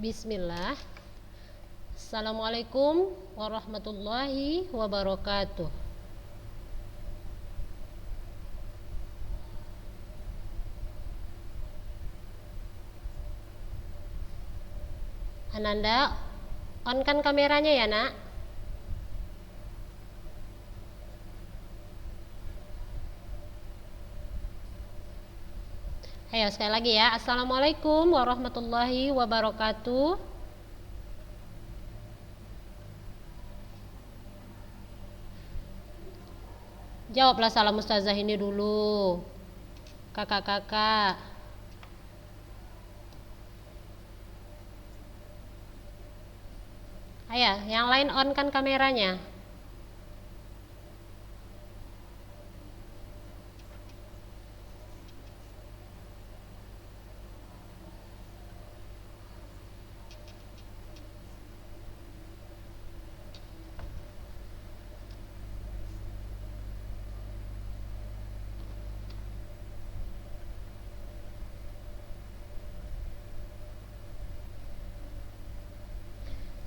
Bismillah. Assalamualaikum warahmatullahi wabarakatuh. Ananda, on kan kameranya ya nak? Ayo sekali lagi ya. Assalamualaikum warahmatullahi wabarakatuh. Jawablah salam ustazah ini dulu. Kakak-kakak. Ayo, yang lain on kan kameranya.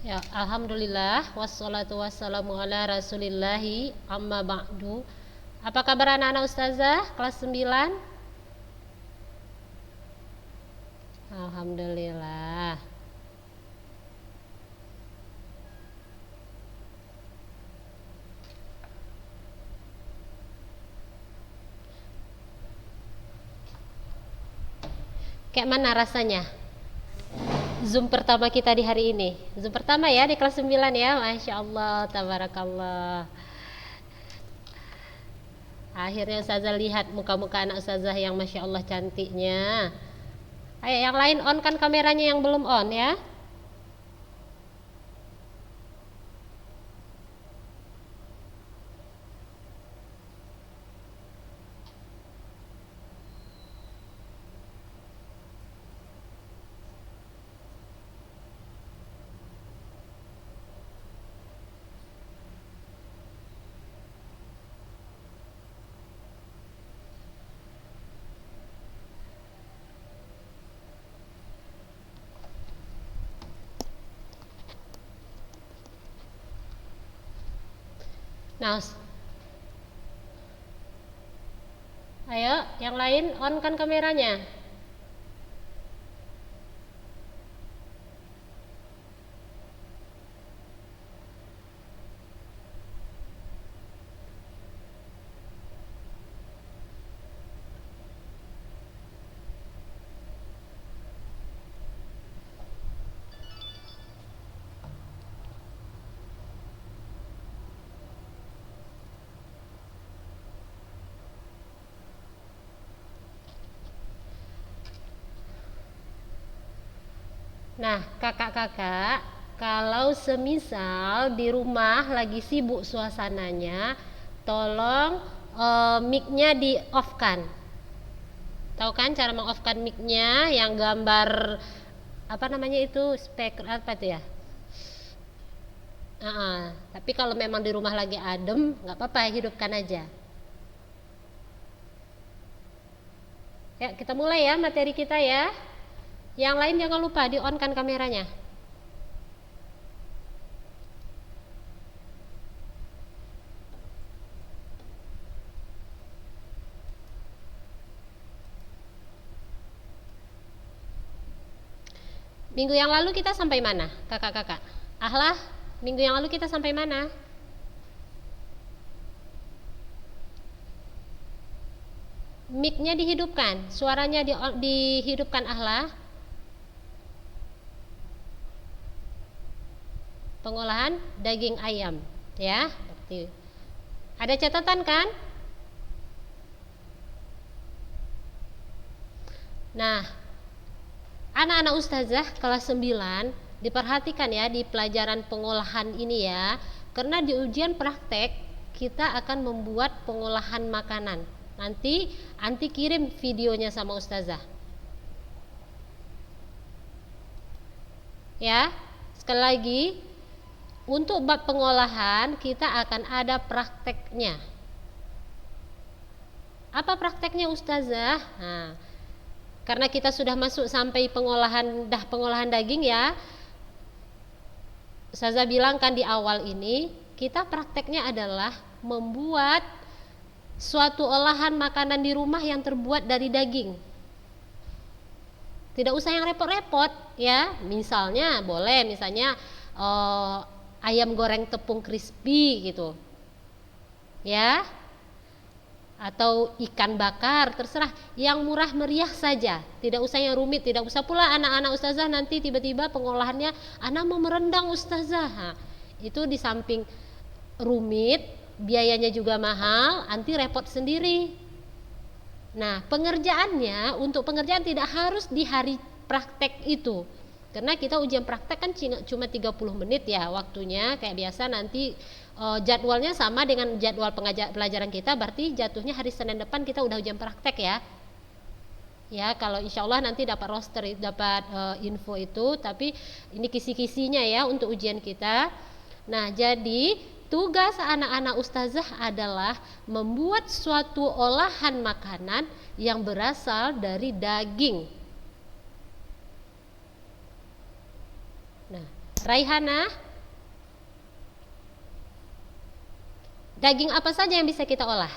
Ya, alhamdulillah wassalatu wassalamu ala rasulillahi amma ba'du. Apa kabar anak-anak ustazah kelas 9? Alhamdulillah. Kayak mana rasanya? Zoom pertama kita di hari ini. Zoom pertama ya di kelas 9 ya. Masya Allah, tabarakallah. Akhirnya ustazah lihat muka-muka anak ustazah yang Masya Allah cantiknya. Ayo yang lain on kan kameranya yang belum on ya. Nah, ayo yang lain on kan kameranya. Nah, kakak-kakak, kalau semisal di rumah lagi sibuk suasananya, tolong mic-nya di off-kan. Tahu kan cara meng-off-kan mic-nya yang gambar apa namanya itu speaker apa itu ya? Tapi kalau memang di rumah lagi adem, nggak apa-apa, hidupkan aja. Ya, kita mulai ya materi kita ya. Yang lain jangan lupa di on kan kameranya. Minggu yang lalu kita sampai mana, kakak-kakak? Ahlah, minggu yang lalu kita sampai mana? Mic-nya dihidupkan, suaranya dihidupkan Ahlah. Pengolahan daging ayam, ya. Ada catatan kan? Nah, anak-anak ustazah kelas 9 diperhatikan ya di pelajaran pengolahan ini ya. Karena di ujian praktek kita akan membuat pengolahan makanan. Nanti anti kirim videonya sama ustazah. Ya, sekali lagi untuk bab pengolahan kita akan ada prakteknya. Apa prakteknya ustazah? Nah, karena kita sudah masuk sampai pengolahan daging ya. Ustazah bilang kan di awal ini kita prakteknya adalah membuat suatu olahan makanan di rumah yang terbuat dari daging. Tidak usah yang repot-repot ya. Misalnya ayam goreng tepung crispy gitu. Ya. Atau ikan bakar, terserah, yang murah meriah saja. Tidak usah yang rumit, tidak usah pula anak-anak ustazah nanti tiba-tiba pengolahannya anak mau merendang ustazah. Nah, itu di samping rumit, biayanya juga mahal, nanti repot sendiri. Nah, untuk pengerjaan tidak harus di hari praktek itu. Karena kita ujian praktek kan cuma 30 menit ya waktunya, kayak biasa nanti jadwalnya sama dengan jadwal pelajaran kita, berarti jatuhnya hari Senin depan kita udah ujian praktek ya. Ya, kalau insya Allah nanti dapat roster, dapat info itu, tapi ini kisi-kisinya ya untuk ujian kita. Nah, jadi tugas anak-anak ustazah adalah membuat suatu olahan makanan yang berasal dari daging. Nah, Raihana, daging apa saja yang bisa kita olah?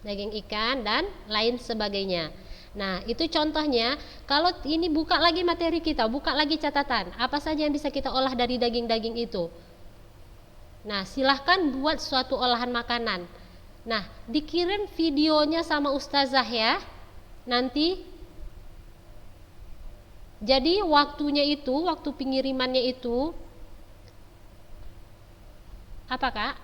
Daging ikan dan lain sebagainya. Nah, itu contohnya. Kalau ini buka lagi materi kita, buka lagi catatan, apa saja yang bisa kita olah dari daging-daging itu. Nah, silahkan buat suatu olahan makanan. Nah, dikirim videonya sama ustazah ya nanti. Jadi waktu pengirimannya itu apa Kak?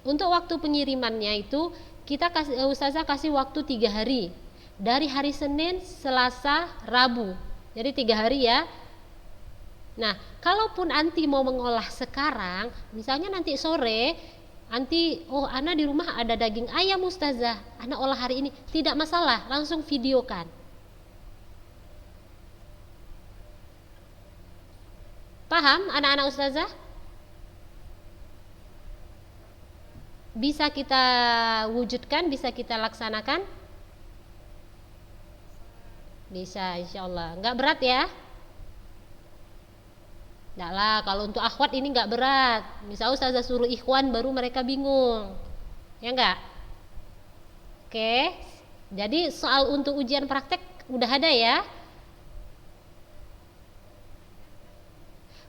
Untuk waktu pengirimannya itu ustazah kasih waktu 3 hari, dari hari Senin, Selasa, Rabu. Jadi 3 hari ya. Nah, kalaupun anti mau mengolah sekarang, misalnya nanti sore, ana di rumah ada daging ayam ustazah, ana olah hari ini, tidak masalah, langsung videokan. Paham anak-anak ustazah? Bisa kita wujudkan, bisa kita laksanakan? Bisa, insya Allah. Nggak berat ya? Nggak lah, kalau untuk akhwat ini nggak berat. Misal ustazah suruh ikhwan baru mereka bingung. Ya nggak? Oke. Jadi soal untuk ujian praktek udah ada ya?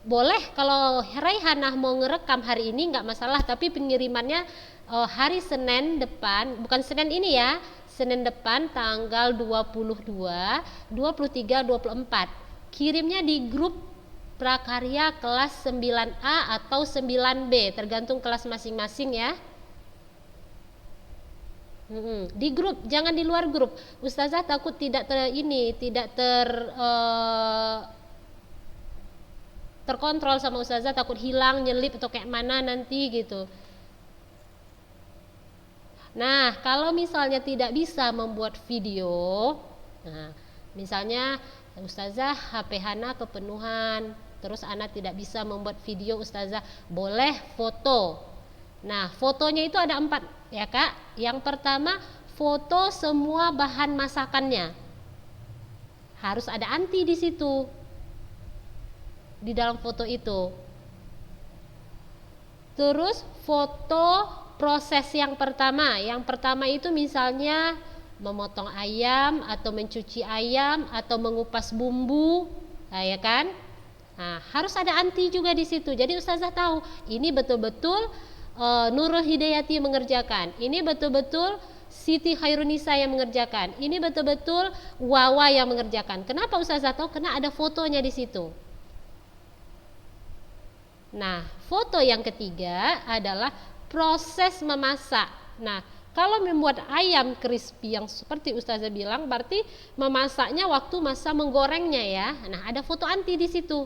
Boleh kalau Raihanah mau ngerekam hari ini nggak masalah, tapi pengirimannya hari Senin depan, bukan Senin ini ya, Senin depan tanggal 22, 23, 24. Kirimnya di grup prakarya kelas 9A atau 9B, tergantung kelas masing-masing ya. Di grup, jangan di luar grup. Ustazah takut tidak terkontrol sama ustazah, takut hilang, nyelip atau kayak mana nanti gitu. Nah, kalau misalnya tidak bisa membuat video, nah misalnya ustazah HP Hana kepenuhan, terus anak tidak bisa membuat video, ustazah boleh foto. Nah, fotonya itu ada 4 ya Kak. Yang pertama, foto semua bahan masakannya. Harus ada anti di situ, di dalam foto itu. Terus foto proses yang pertama. Yang pertama itu misalnya memotong ayam atau mencuci ayam atau mengupas bumbu, ya kan? Nah, harus ada anti juga di situ. Jadi ustazah tahu ini betul-betul Nurul Hidayati mengerjakan. Ini betul-betul Siti Khairunisa yang mengerjakan. Ini betul-betul Wawa yang mengerjakan. Kenapa ustazah tahu? Karena ada fotonya di situ. Nah, foto yang ketiga adalah proses memasak. Nah, kalau membuat ayam crispy yang seperti ustazah bilang, berarti memasaknya waktu masa menggorengnya ya. Nah, ada foto anti di situ.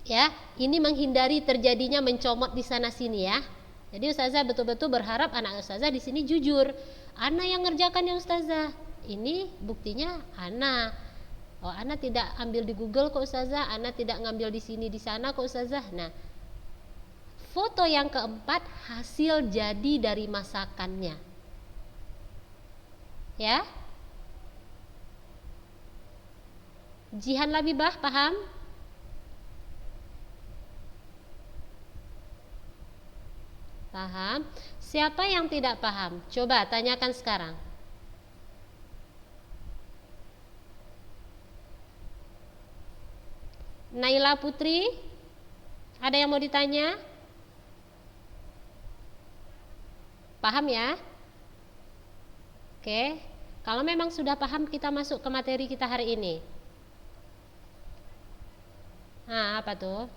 Ya, ini menghindari terjadinya mencomot di sana sini ya. Jadi ustazah betul-betul berharap anak ustazah di sini jujur. Ana yang ngerjakan ya ustazah. Ini buktinya ana. Oh, ana tidak ambil di Google kok Ustazah, ana tidak ngambil di sini di sana kok Ustazah. Nah, foto yang keempat hasil jadi dari masakannya. Ya? Jihan Labibah paham? Paham? Siapa yang tidak paham? Coba tanyakan sekarang. Naila Putri, ada yang mau ditanya? Paham ya? Oke, kalau memang sudah paham kita masuk ke materi kita hari ini. Nah, apa tuh?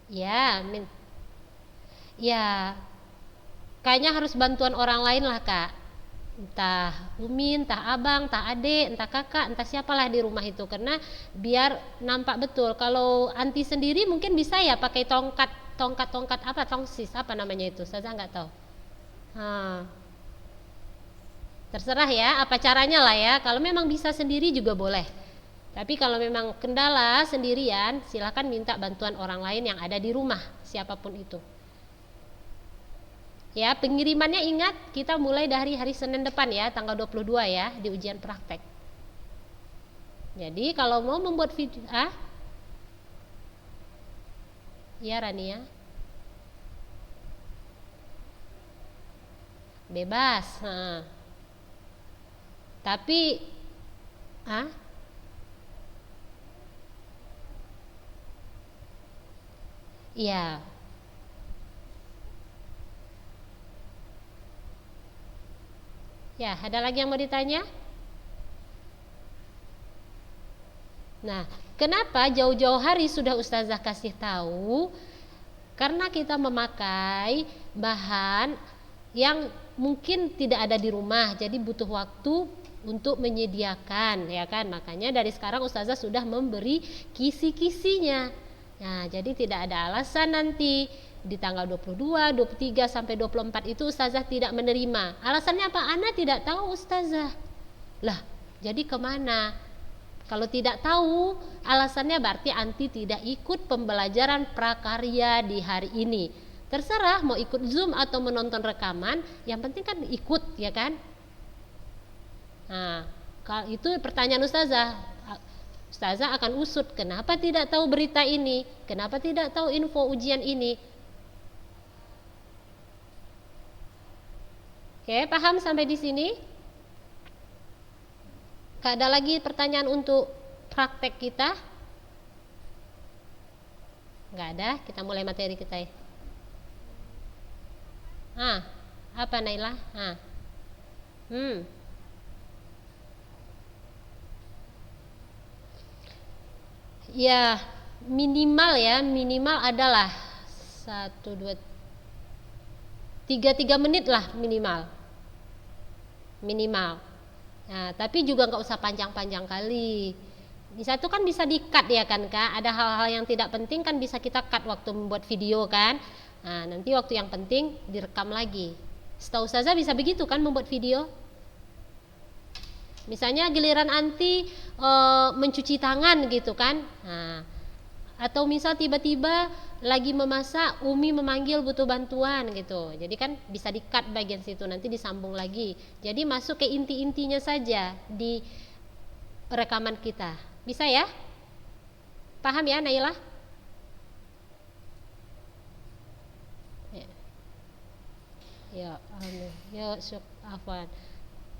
Ya, ya, kayaknya harus bantuan orang lain lah kak. Entah Umi, entah abang, entah adik, entah kakak, entah siapalah di rumah itu, karena biar nampak betul. Kalau anti sendiri mungkin bisa ya pakai tongkat apa, tongsis apa namanya itu, saya nggak tahu. Hmm, terserah ya apa caranya lah ya. Kalau memang bisa sendiri juga boleh, tapi kalau memang kendala sendirian silahkan minta bantuan orang lain yang ada di rumah, siapapun itu. Ya, pengirimannya ingat kita mulai dari hari Senin depan ya, tanggal 22 ya, di ujian praktek. Jadi kalau mau membuat video, ya Rania, bebas. Tapi, iya. Ya, ada lagi yang mau ditanya? Nah, kenapa jauh-jauh hari sudah Ustazah kasih tahu? Karena kita memakai bahan yang mungkin tidak ada di rumah, jadi butuh waktu untuk menyediakan, ya kan? Makanya dari sekarang Ustazah sudah memberi kisi-kisinya. Nah, jadi tidak ada alasan nanti di tanggal 22, 23 sampai 24 itu Ustazah tidak menerima. Alasannya apa? Ana tidak tahu Ustazah. Lah, jadi kemana? Kalau tidak tahu alasannya berarti anti tidak ikut pembelajaran prakarya di hari ini. Terserah mau ikut Zoom atau menonton rekaman, yang penting kan ikut, ya kan? Nah, kalau itu pertanyaan Ustazah. Ustazah akan usut kenapa tidak tahu berita ini, kenapa tidak tahu info ujian ini. Oke, paham sampai di sini? Gak ada lagi pertanyaan untuk praktek kita? Gak ada, kita mulai materi kita ya. Apa Naila? Ya, minimal adalah 3 menit lah minimal. Nah, tapi juga nggak usah panjang-panjang kali. Bisa itu kan bisa di-cut ya kan Kak. Ada hal-hal yang tidak penting kan bisa kita cut waktu membuat video kan. Nah, nanti waktu yang penting direkam lagi. Setahu Ustazah bisa begitu kan membuat video. Misalnya giliran anti mencuci tangan gitu kan. Nah, atau misal tiba-tiba lagi memasak, Umi memanggil butuh bantuan gitu. Jadi kan bisa di-cut bagian situ, nanti disambung lagi. Jadi masuk ke inti-intinya saja di rekaman kita. Bisa ya? Paham ya Naila? Ya, ya, afwan.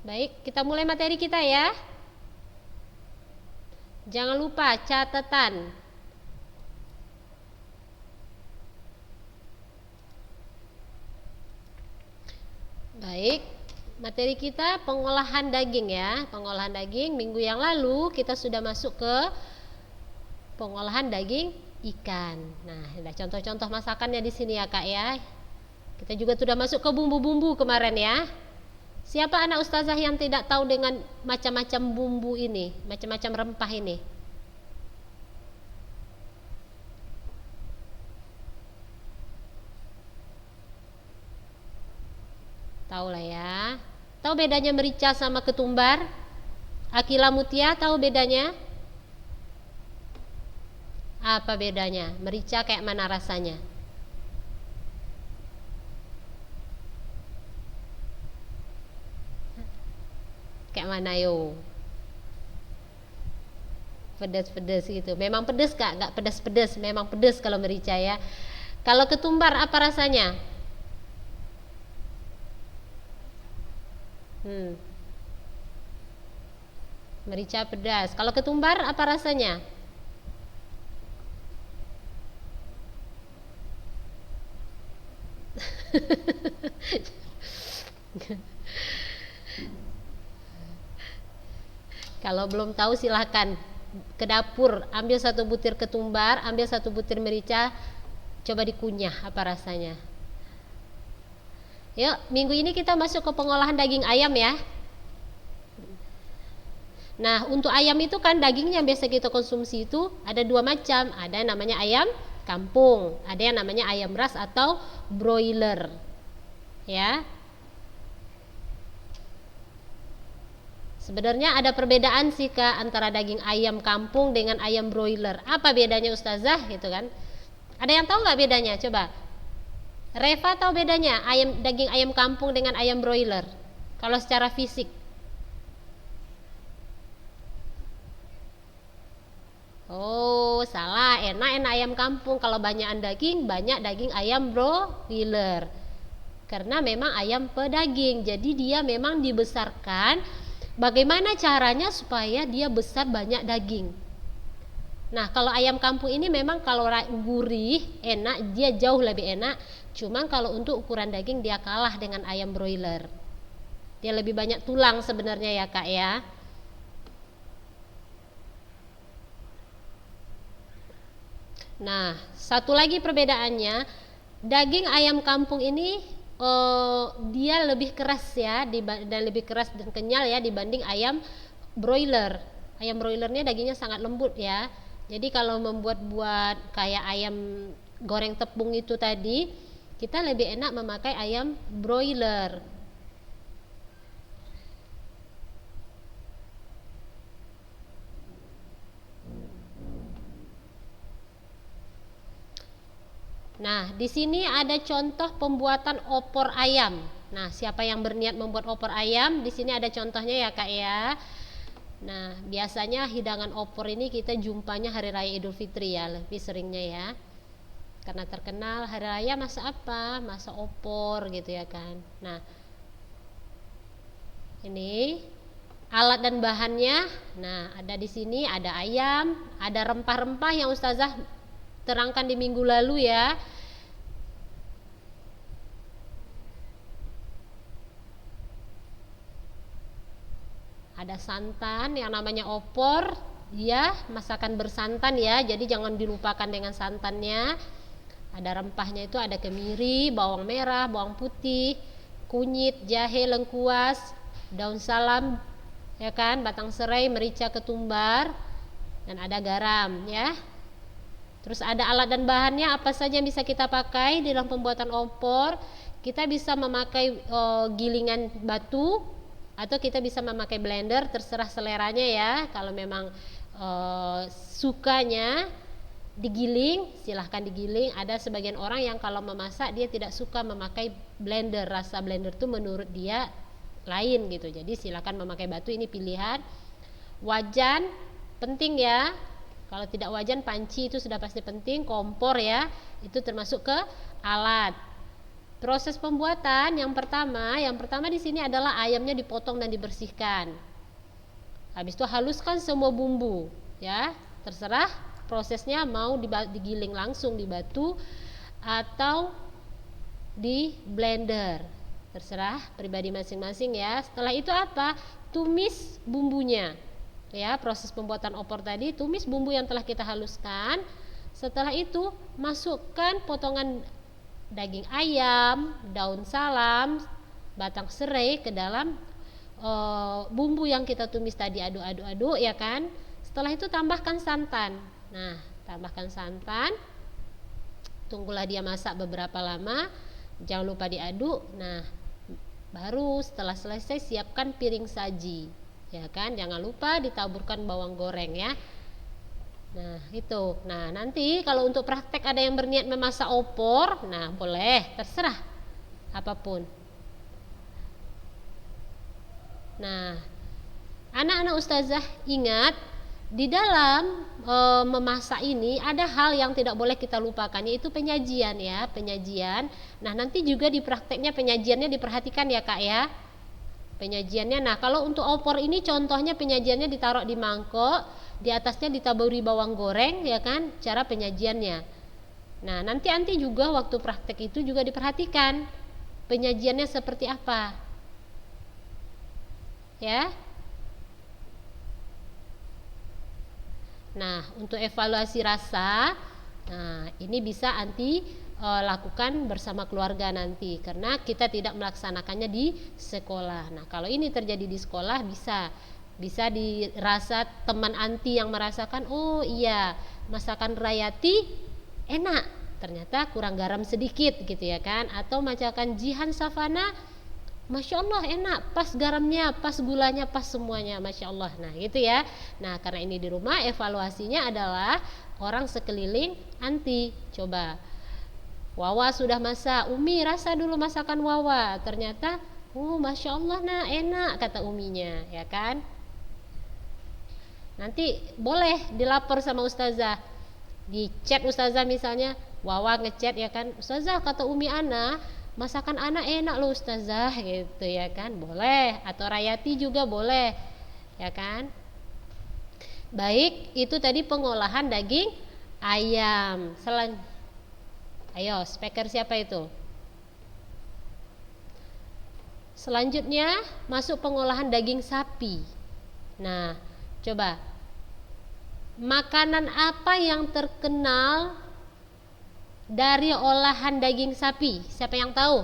Baik, kita mulai materi kita ya. Jangan lupa catatan. Baik, materi kita pengolahan daging ya. Pengolahan daging minggu yang lalu kita sudah masuk ke pengolahan daging ikan. Nah, ada contoh-contoh masakannya di sini ya Kak ya. Kita juga sudah masuk ke bumbu-bumbu kemarin ya. Siapa anak ustazah yang tidak tahu dengan macam-macam bumbu ini, macam-macam rempah ini? Tahu lah ya. Tahu bedanya merica sama ketumbar? Akila Mutia tahu bedanya? Apa bedanya? Merica kayak mana rasanya? Kayak mana yo? Pedas-pedas gitu. Memang pedas kak? Gak pedas-pedas. Memang pedas kalau merica ya. Kalau ketumbar apa rasanya? Merica pedas. Kalau ketumbar apa rasanya? Kalau belum tahu silahkan ke dapur, ambil 1 butir ketumbar, ambil 1 butir merica, coba dikunyah apa rasanya. Yuk, minggu ini kita masuk ke pengolahan daging ayam ya. Nah, untuk ayam itu kan dagingnya yang biasa kita konsumsi itu ada 2 macam. Ada yang namanya ayam kampung, ada yang namanya ayam ras atau broiler. Ya. Sebenarnya ada perbedaan sih Kak antara daging ayam kampung dengan ayam broiler. Apa bedanya Ustazah gitu kan? Ada yang tahu nggak bedanya? Coba. Reva tahu bedanya daging ayam kampung dengan ayam broiler? Kalau secara fisik. Oh, salah. Enak ayam kampung. Kalau banyak daging ayam broiler. Karena memang ayam pedaging. Jadi dia memang dibesarkan. Bagaimana caranya supaya dia besar banyak daging? Nah, kalau ayam kampung ini memang kalau gurih, enak, dia jauh lebih enak. Cuman kalau untuk ukuran daging dia kalah dengan ayam broiler. Dia lebih banyak tulang sebenarnya ya Kak ya. Nah, satu lagi perbedaannya, daging ayam kampung ini dia lebih keras ya, dan lebih keras dan kenyal ya dibanding ayam broiler. Ayam broilernya dagingnya sangat lembut ya. Jadi kalau buat kayak ayam goreng tepung itu tadi, kita lebih enak memakai ayam broiler. Nah, di sini ada contoh pembuatan opor ayam. Nah, siapa yang berniat membuat opor ayam? Di sini ada contohnya ya, Kak ya. Nah, biasanya hidangan opor ini kita jumpanya hari raya Idul Fitri ya, lebih seringnya ya. Karena terkenal hari raya masa apa? Masa opor gitu ya kan. Nah, ini alat dan bahannya. Nah, ada di sini ada ayam, ada rempah-rempah yang Ustazah terangkan di minggu lalu ya. Ada santan yang namanya opor, ya, masakan bersantan ya. Jadi jangan dilupakan dengan santannya. Ada rempahnya itu ada kemiri, bawang merah, bawang putih, kunyit, jahe, lengkuas, daun salam, ya kan, batang serai, merica, ketumbar, dan ada garam ya. Terus ada alat dan bahannya apa saja yang bisa kita pakai dalam pembuatan opor. Kita bisa memakai gilingan batu atau kita bisa memakai blender, terserah seleranya ya. Kalau memang sukanya digiling, silahkan digiling. Ada sebagian orang yang kalau memasak dia tidak suka memakai blender, rasa blender itu menurut dia lain gitu. Jadi silahkan memakai batu, ini pilihan. Wajan penting ya. Kalau tidak wajan, panci itu sudah pasti penting. Kompor ya, itu termasuk ke alat. Proses pembuatan yang pertama di sini adalah ayamnya dipotong dan dibersihkan. Habis itu haluskan semua bumbu, ya. Terserah prosesnya, mau digiling langsung di batu atau di blender. Terserah pribadi masing-masing ya. Setelah itu apa? Tumis bumbunya. Ya, proses pembuatan opor tadi, tumis bumbu yang telah kita haluskan. Setelah itu masukkan potongan daging ayam, daun salam, batang serai ke dalam bumbu yang kita tumis tadi, aduk-aduk ya kan. Setelah itu tambahkan santan. Nah, tambahkan santan. Tunggulah dia masak beberapa lama. Jangan lupa diaduk. Nah, Baru setelah selesai siapkan piring saji, ya kan? Jangan lupa ditaburkan bawang goreng ya. Nah itu. Nah nanti kalau untuk praktek ada yang berniat memasak opor, nah boleh, terserah apapun. Nah, anak-anak ustazah ingat, di dalam memasak ini ada hal yang tidak boleh kita lupakan, yaitu penyajian ya, penyajian. Nah nanti juga di prakteknya penyajiannya diperhatikan ya kak ya, penyajiannya. Nah kalau untuk opor ini contohnya penyajiannya ditaruh di mangkok, di atasnya ditaburi bawang goreng ya kan, cara penyajiannya. Nah nanti juga waktu praktek itu juga diperhatikan penyajiannya seperti apa ya. Nah, untuk evaluasi rasa, nah ini bisa lakukan bersama keluarga nanti, karena kita tidak melaksanakannya di sekolah. Nah, kalau ini terjadi di sekolah bisa dirasa teman anti yang merasakan, oh iya masakan Rayati enak, ternyata kurang garam sedikit gitu ya kan, atau masakan Jihan Savana Masya Allah enak, pas garamnya, pas gulanya, pas semuanya, Masya Allah. Nah gitu ya. Nah karena ini di rumah, evaluasinya adalah orang sekeliling anti. Coba Wawa sudah masak, Umi rasa dulu masakan Wawa. Ternyata oh Masya Allah nah enak, kata Uminya ya kan. Nanti boleh dilapor sama ustazah, di chat ustazah misalnya, Wawa ngechat ya kan, ustazah kata Umi Ana masakan anak enak loh ustazah gitu ya kan, boleh. Atau Rayati juga boleh ya kan. Baik, itu tadi pengolahan daging ayam. Ayo speaker siapa itu? Selanjutnya masuk pengolahan daging sapi. Nah coba, makanan apa yang terkenal dari olahan daging sapi? Siapa yang tahu?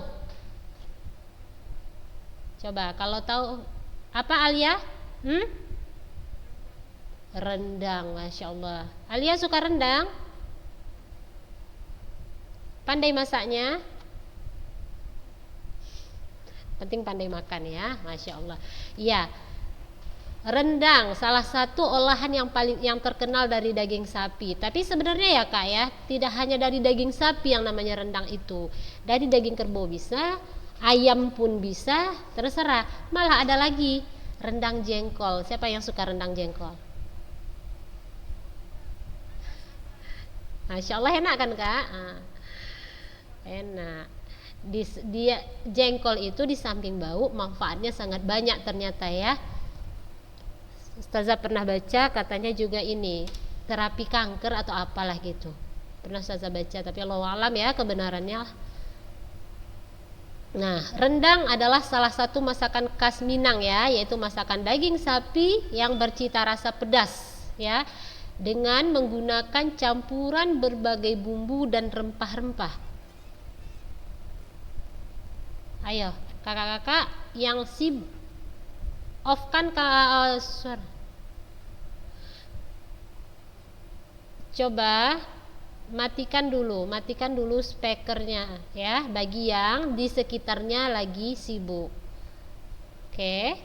Coba kalau tahu, apa Alia? Rendang, Masya Allah. Alia suka rendang? Pandai masaknya? Penting pandai makan ya, Masya Allah. Iya, rendang salah satu olahan yang terkenal dari daging sapi. Tapi sebenarnya ya kak ya, tidak hanya dari daging sapi yang namanya rendang itu, dari daging kerbau bisa, ayam pun bisa, terserah. Malah ada lagi rendang jengkol. Siapa yang suka rendang jengkol? Masya Allah enak kan kak? Enak. Dia jengkol itu di samping bau, manfaatnya sangat banyak ternyata ya. Ustazah pernah baca katanya juga ini terapi kanker atau apalah gitu. Pernah Ustazah baca, tapi Allahu alam ya kebenarannya. Nah, rendang adalah salah satu masakan khas Minang ya, yaitu masakan daging sapi yang bercita rasa pedas ya, dengan menggunakan campuran berbagai bumbu dan rempah-rempah. Ayo, kakak-kakak yang off kan suara. Coba matikan dulu speakernya ya, bagi yang di sekitarnya lagi sibuk. Oke.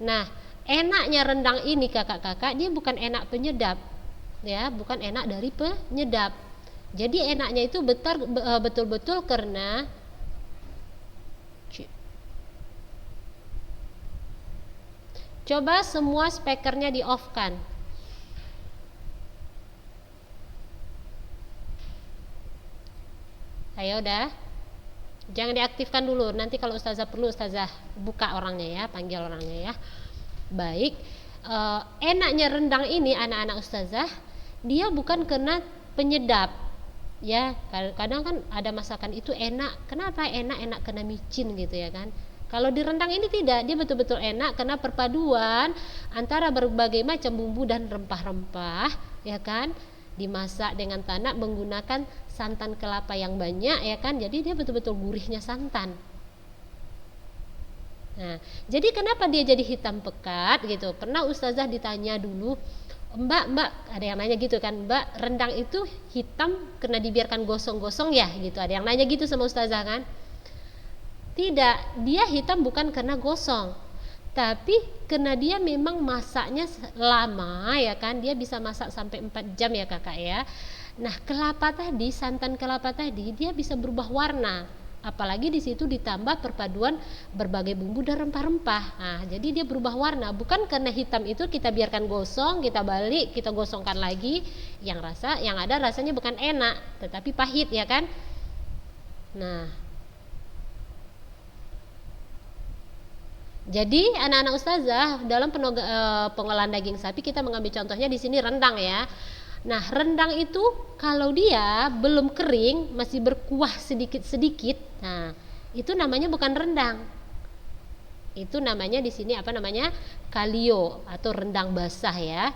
Nah, enaknya rendang ini kakak-kakak, dia bukan enak penyedap ya, bukan enak dari penyedap. Jadi enaknya itu betul-betul karena coba semua speakernya di off kan. Ayo udah, jangan diaktifkan dulu, nanti kalau ustazah perlu ustazah buka orangnya ya, panggil orangnya ya. Baik, enaknya rendang ini anak-anak ustazah, dia bukan karena penyedap ya. Kadang kan ada masakan itu enak, kenapa enak karena micin gitu ya kan. Kalau di rendang ini tidak, dia betul-betul enak karena perpaduan antara berbagai macam bumbu dan rempah-rempah ya kan, dimasak dengan tanak menggunakan santan kelapa yang banyak ya kan, jadi dia betul-betul gurihnya santan. Nah, jadi kenapa dia jadi hitam pekat gitu? Pernah ustazah ditanya dulu, Mbak, ada yang nanya gitu kan, Mbak, rendang itu hitam karena dibiarkan gosong-gosong ya gitu, ada yang nanya gitu sama ustazah kan. Tidak, dia hitam bukan karena gosong, tapi karena dia memang masaknya lama ya kan, dia bisa masak sampai 4 jam ya kakak ya. Nah, kelapa tadi, santan kelapa tadi dia bisa berubah warna. Apalagi di situ ditambah perpaduan berbagai bumbu dan rempah-rempah. Nah, jadi dia berubah warna. Bukan karena hitam itu kita biarkan gosong, kita balik, kita gosongkan lagi, yang ada rasanya bukan enak, tetapi pahit ya kan. Nah, jadi anak-anak ustazah dalam pengolahan daging sapi kita mengambil contohnya di sini rendang ya. Nah, rendang itu kalau dia belum kering, masih berkuah sedikit-sedikit, nah itu namanya bukan rendang. Itu namanya di sini apa namanya? Kalio atau rendang basah ya.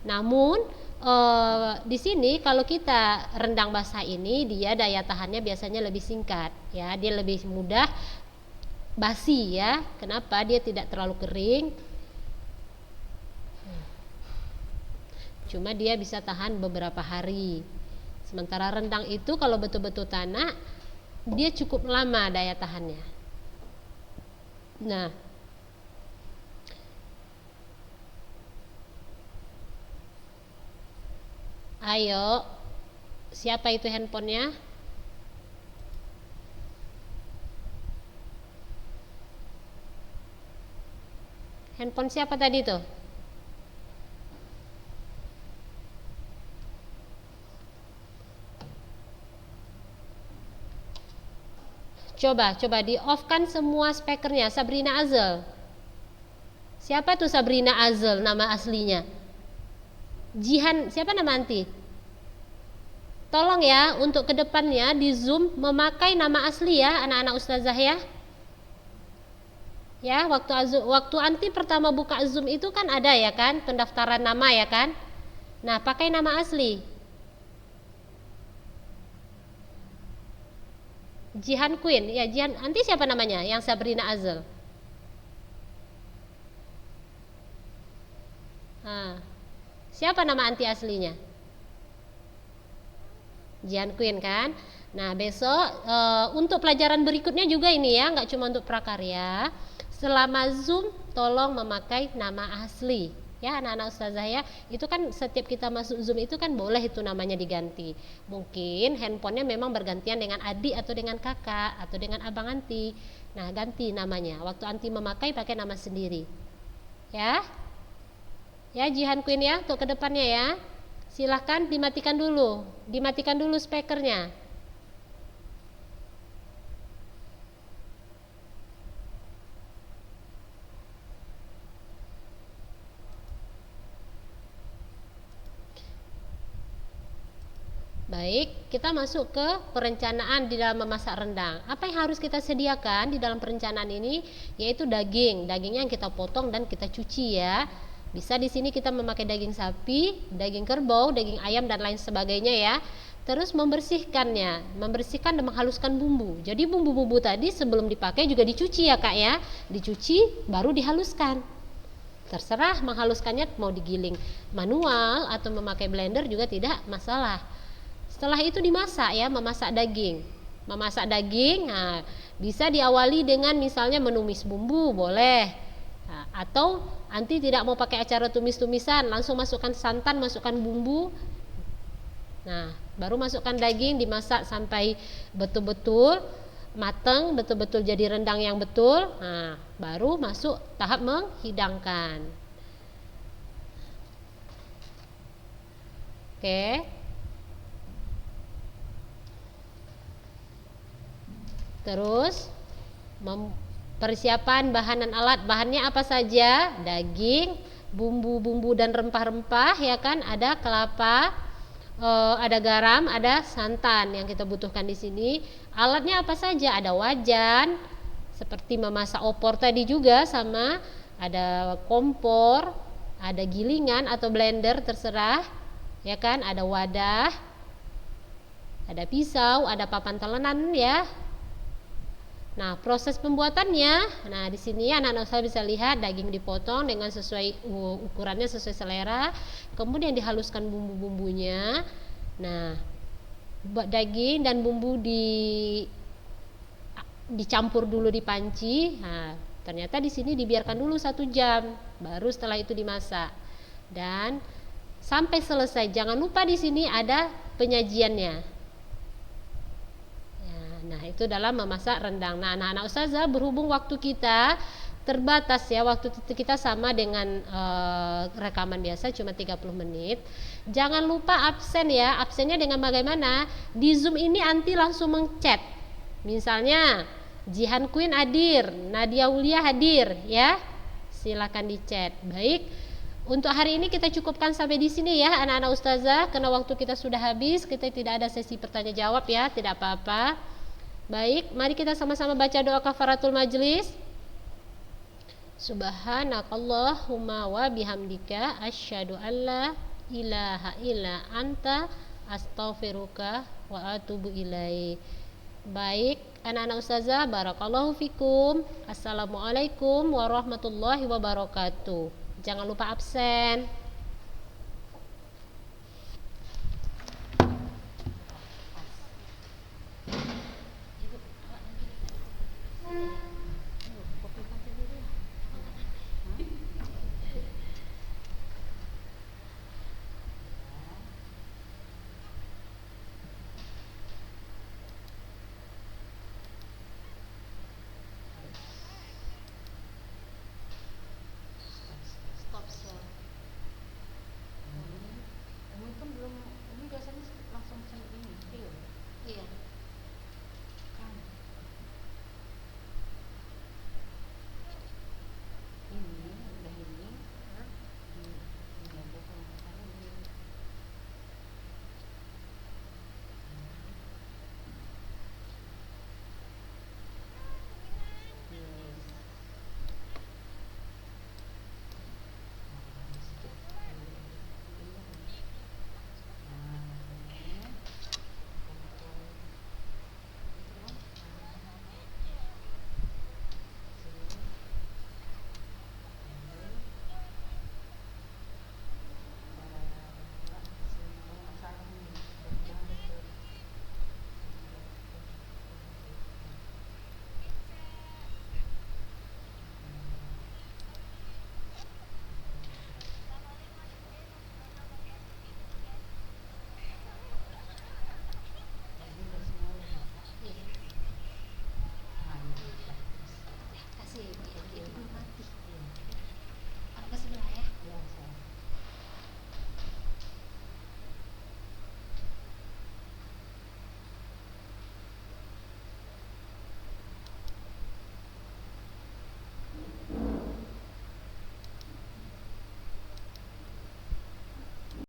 Namun di sini kalau kita rendang basah ini dia daya tahannya biasanya lebih singkat ya, dia lebih mudah basi ya. Kenapa? Dia tidak terlalu kering, cuma dia bisa tahan beberapa hari. Sementara rendang itu kalau betul-betul tanah dia cukup lama daya tahannya. Nah, ayo, siapa itu handphonenya? Handphone siapa tadi tuh? Coba di off kan semua speakernya. Sabrina Azel. Siapa tuh Sabrina Azel nama aslinya? Jihan, siapa nama anti? Tolong ya untuk kedepannya di Zoom memakai nama asli ya anak-anak ustazah ya. Ya, waktu anti pertama buka Zoom itu kan ada ya kan pendaftaran nama ya kan. Nah, pakai nama asli. Jihan Queen, ya Jihan, anti siapa namanya? Yang Sabrina Azel. Nah, siapa nama anti aslinya? Jihan Queen kan. Nah, besok untuk pelajaran berikutnya juga ini ya, nggak cuma untuk prakarya. Selama Zoom tolong memakai nama asli ya anak-anak ustazah ya. Itu kan setiap kita masuk Zoom itu kan boleh itu namanya diganti. Mungkin handphonenya memang bergantian dengan adik atau dengan kakak atau dengan abang anti. Nah, ganti namanya. Waktu anti memakai pakai nama sendiri. Ya. Ya, Jihan Queen ya untuk kedepannya ya. Silahkan dimatikan dulu speakernya. Baik, kita masuk ke perencanaan di dalam memasak rendang. Apa yang harus kita sediakan di dalam perencanaan ini? Yaitu daging. Dagingnya yang kita potong dan kita cuci ya. Bisa di sini kita memakai daging sapi, daging kerbau, daging ayam dan lain sebagainya ya. Terus membersihkannya, membersihkan dan menghaluskan bumbu. Jadi bumbu-bumbu tadi sebelum dipakai juga dicuci ya kak ya. Dicuci baru dihaluskan. Terserah menghaluskannya mau digiling manual atau memakai blender juga tidak masalah. Setelah itu dimasak ya, memasak daging. Nah, bisa diawali dengan misalnya menumis bumbu boleh. Nah, atau anti tidak mau pakai acara tumis-tumisan, langsung masukkan santan, masukkan bumbu. Nah, baru masukkan daging, dimasak sampai betul-betul matang, betul-betul jadi rendang yang betul. Nah, baru masuk tahap menghidangkan. Oke. Terus persiapan bahan dan alat. Bahannya apa saja? Daging, bumbu-bumbu dan rempah-rempah ya kan, ada kelapa, ada garam, ada santan yang kita butuhkan di sini. Alatnya apa saja? Ada wajan seperti memasak opor tadi juga, sama ada kompor, ada gilingan atau blender terserah ya kan, ada wadah, ada pisau, ada papan telenan ya. Nah, proses pembuatannya, nah di sini anak-anak usaha bisa lihat daging dipotong dengan sesuai ukurannya sesuai selera, kemudian dihaluskan bumbu-bumbunya. Nah, daging dan bumbu dicampur dulu di panci. Nah, ternyata di sini dibiarkan dulu 1 jam, baru setelah itu dimasak dan sampai selesai. Jangan lupa di sini ada penyajiannya. Nah, itu dalam memasak rendang. Nah, anak-anak ustazah, berhubung waktu kita terbatas ya, waktu kita sama dengan rekaman biasa cuma 30 menit. Jangan lupa absen ya. Absennya dengan bagaimana? Di Zoom ini anti langsung mengchat. Misalnya Jihan Queen hadir, Nadia Wulia hadir ya. Silakan di chat. Baik. Untuk hari ini kita cukupkan sampai di sini ya anak-anak ustazah, karena waktu kita sudah habis, kita tidak ada sesi bertanya jawab ya, tidak apa-apa. Baik, mari kita sama-sama baca doa kafaratul majlis. Subhanakallahumma wa bihamdika asyhadu alla ilaha illa anta astaghfiruka wa atubu ilaik. Baik, anak-anak ustazah, barakallahu fikum. Assalamualaikum warahmatullahi wabarakatuh. Jangan lupa absen.